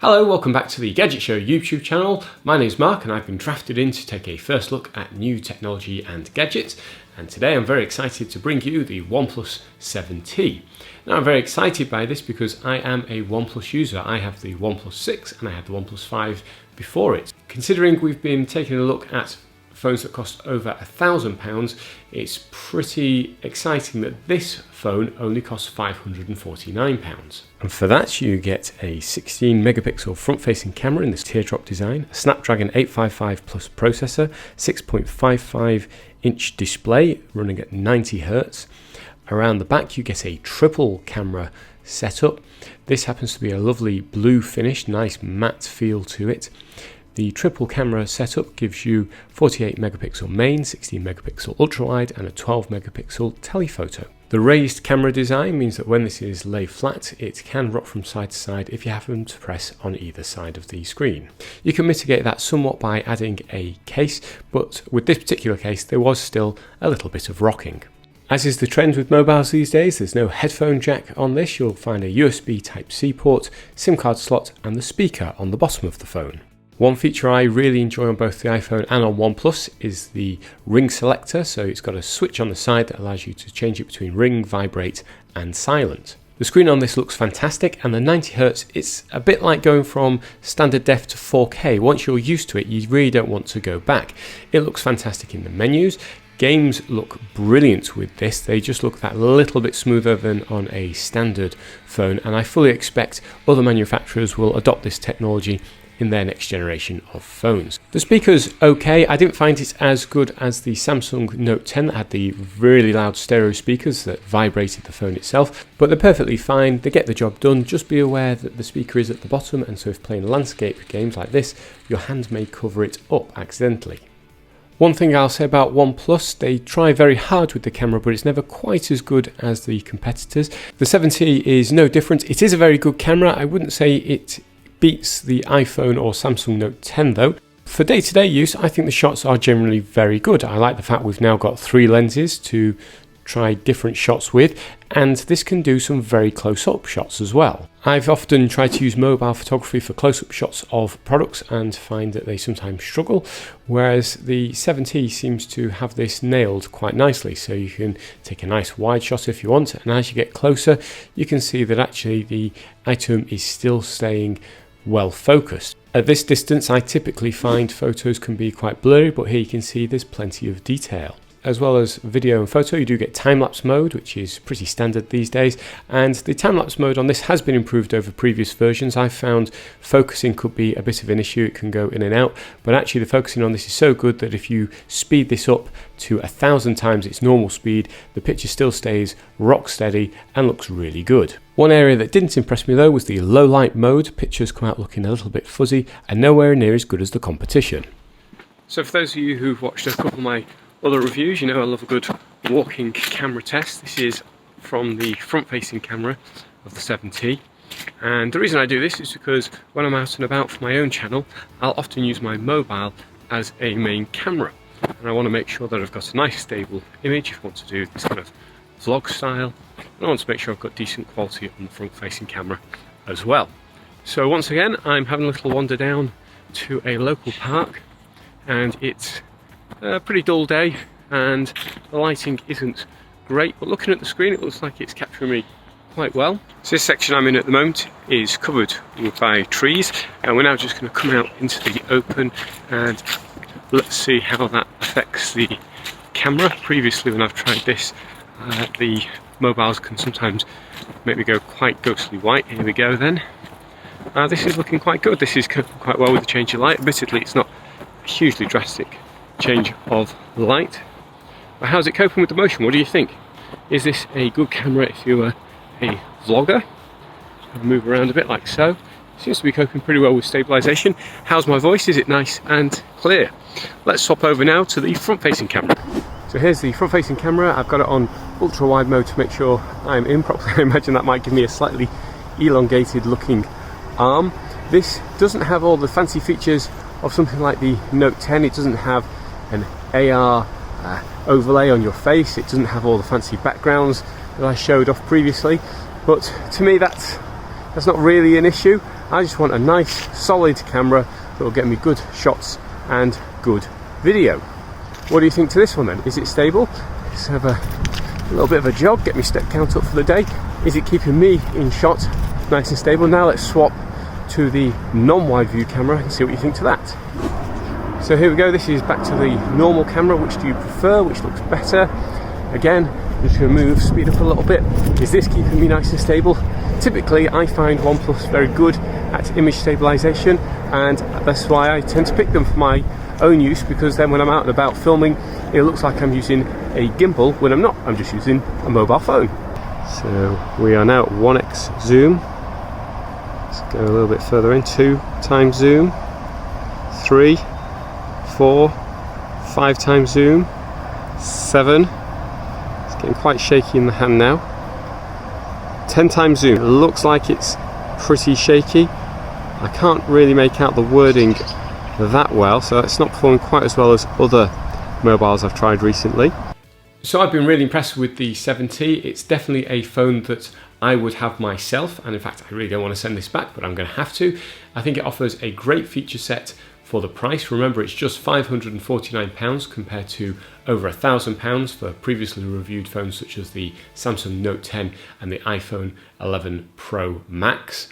Hello, welcome back to the Gadget Show YouTube channel. My name's Mark and I've been drafted in to take a first look at new technology and gadgets. And today I'm very excited to bring you the OnePlus 7T. Now I'm very excited by this because I am a OnePlus user. I have the OnePlus 6 and I had the OnePlus 5 before it. Considering we've been taking a look at phones that cost over £1,000, it's pretty exciting that this phone only costs £549. And for that you get a 16 megapixel front-facing camera in this teardrop design, a Snapdragon 855 Plus processor, 6.55 inch display running at 90 Hz. Around the back you get a triple camera setup. This happens to be a lovely blue finish, nice matte feel to it. The triple camera setup gives you 48 megapixel main, 16 megapixel ultrawide and a 12 megapixel telephoto. The raised camera design means that when this is laid flat, it can rock from side to side if you happen to press on either side of the screen. You can mitigate that somewhat by adding a case, but with this particular case there was still a little bit of rocking. As is the trend with mobiles these days, there's no headphone jack on this. You'll find a USB Type-C port, SIM card slot and the speaker on the bottom of the phone. One feature I really enjoy on both the iPhone and on OnePlus is the ring selector. So it's got a switch on the side that allows you to change it between ring, vibrate and silent. The screen on this looks fantastic, and the 90 Hz, it's a bit like going from standard def to 4K. Once you're used to it, you really don't want to go back. It looks fantastic in the menus. Games look brilliant with this. They just look that little bit smoother than on a standard phone, and I fully expect other manufacturers will adopt this technology in their next generation of phones. The speaker's okay. I didn't find it as good as the Samsung Note 10 that had the really loud stereo speakers that vibrated the phone itself, but they're perfectly fine. They get the job done. Just be aware that the speaker is at the bottom, and so if playing landscape games like this, your hand may cover it up accidentally. One thing I'll say about OnePlus, they try very hard with the camera, but it's never quite as good as the competitors. The 7T is no different. It is a very good camera. I wouldn't say it beats the iPhone or Samsung Note 10 though. For day-to-day use, I think the shots are generally very good. I like the fact we've now got 3 lenses to try different shots with, and this can do some very close-up shots as well. I've often tried to use mobile photography for close-up shots of products and find that they sometimes struggle, whereas the 7T seems to have this nailed quite nicely. So you can take a nice wide shot if you want, and as you get closer you can see that actually the item is still staying well focused. At this distance I typically find photos can be quite blurry, but here you can see there's plenty of detail. As well as video and photo, you do get time-lapse mode, which is pretty standard these days, and the time-lapse mode on this has been improved over previous versions. I've found focusing could be a bit of an issue, it can go in and out, but actually the focusing on this is so good that if you speed this up to 1,000 times its normal speed, the picture still stays rock steady and looks really good. One area that didn't impress me though was the low light mode. Pictures come out looking a little bit fuzzy and nowhere near as good as the competition. So for those of you who've watched a couple of my other reviews, you know I love a good walking camera test. This is from the front-facing camera of the 7T, and the reason I do this is because when I'm out and about for my own channel, I'll often use my mobile as a main camera, and I want to make sure that I've got a nice stable image if I want to do this kind of vlog style, and I want to make sure I've got decent quality on the front-facing camera as well. So once again I'm having a little wander down to a local park, and it's a pretty dull day and the lighting isn't great, but looking at the screen it looks like it's capturing me quite well. So this section I'm in at the moment is covered by trees, and we're now just going to come out into the open and let's see how that affects the camera. Previously when I've tried this, the mobiles can sometimes make me go quite ghostly white. Here we go then. This is looking quite good. This is coping quite well with the change of light. Admittedly it's not a hugely drastic change of light, but how's it coping with the motion? What do you think? Is this a good camera if you were a vlogger? I'll move around a bit like so. Seems to be coping pretty well with stabilisation. How's my voice? Is it nice and clear? Let's swap over now to the front-facing camera. So here's the front-facing camera. I've got it on ultra-wide mode to make sure I'm in properly. I imagine that might give me a slightly elongated looking arm. This doesn't have all the fancy features of something like the Note 10. It doesn't have an AR overlay on your face. It doesn't have all the fancy backgrounds that I showed off previously, but to me that's not really an issue. I just want a nice solid camera that will get me good shots and good video. What do you think to this one then? Is it stable? Let's have a little bit of a jog, get my step count up for the day. Is it keeping me in shot nice and stable? Now let's swap to the non-wide view camera and see what you think to that. So here we go, this is back to the normal camera. Which do you prefer? Which looks better? Again, just going to move, speed up a little bit. Is this keeping me nice and stable? Typically I find OnePlus very good at image stabilisation, and that's why I tend to pick them for my own use, because then when I'm out and about filming, it looks like I'm using a gimbal when I'm not. I'm just using a mobile phone. So we are now at 1x zoom. Let's go a little bit further in. 2 times zoom, 3, 4, 5 times zoom, 7. It's getting quite shaky in the hand now. 10 times zoom. It looks like it's pretty shaky. I can't really make out the wording that well, so it's not performing quite as well as other mobiles I've tried recently. So I've been really impressed with the 7T. It's definitely a phone that I would have myself, and in fact I really don't want to send this back, but I'm going to have to. I think it offers a great feature set for the price. Remember, it's just £549 compared to over £1,000 for previously reviewed phones such as the Samsung Note 10 and the iPhone 11 Pro Max.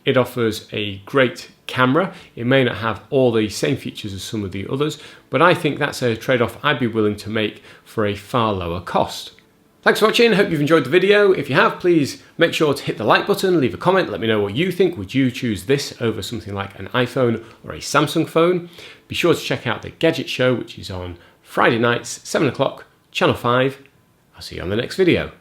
It offers a great camera. It may not have all the same features as some of the others, but I think that's a trade-off I'd be willing to make for a far lower cost. Thanks for watching, hope you've enjoyed the video. If you have, please make sure to hit the like button, leave a comment, let me know what you think. Would you choose this over something like an iPhone or a Samsung phone? Be sure to check out the Gadget show, which is on Friday nights, 7 o'clock, Channel 5. I'll see you on the next video.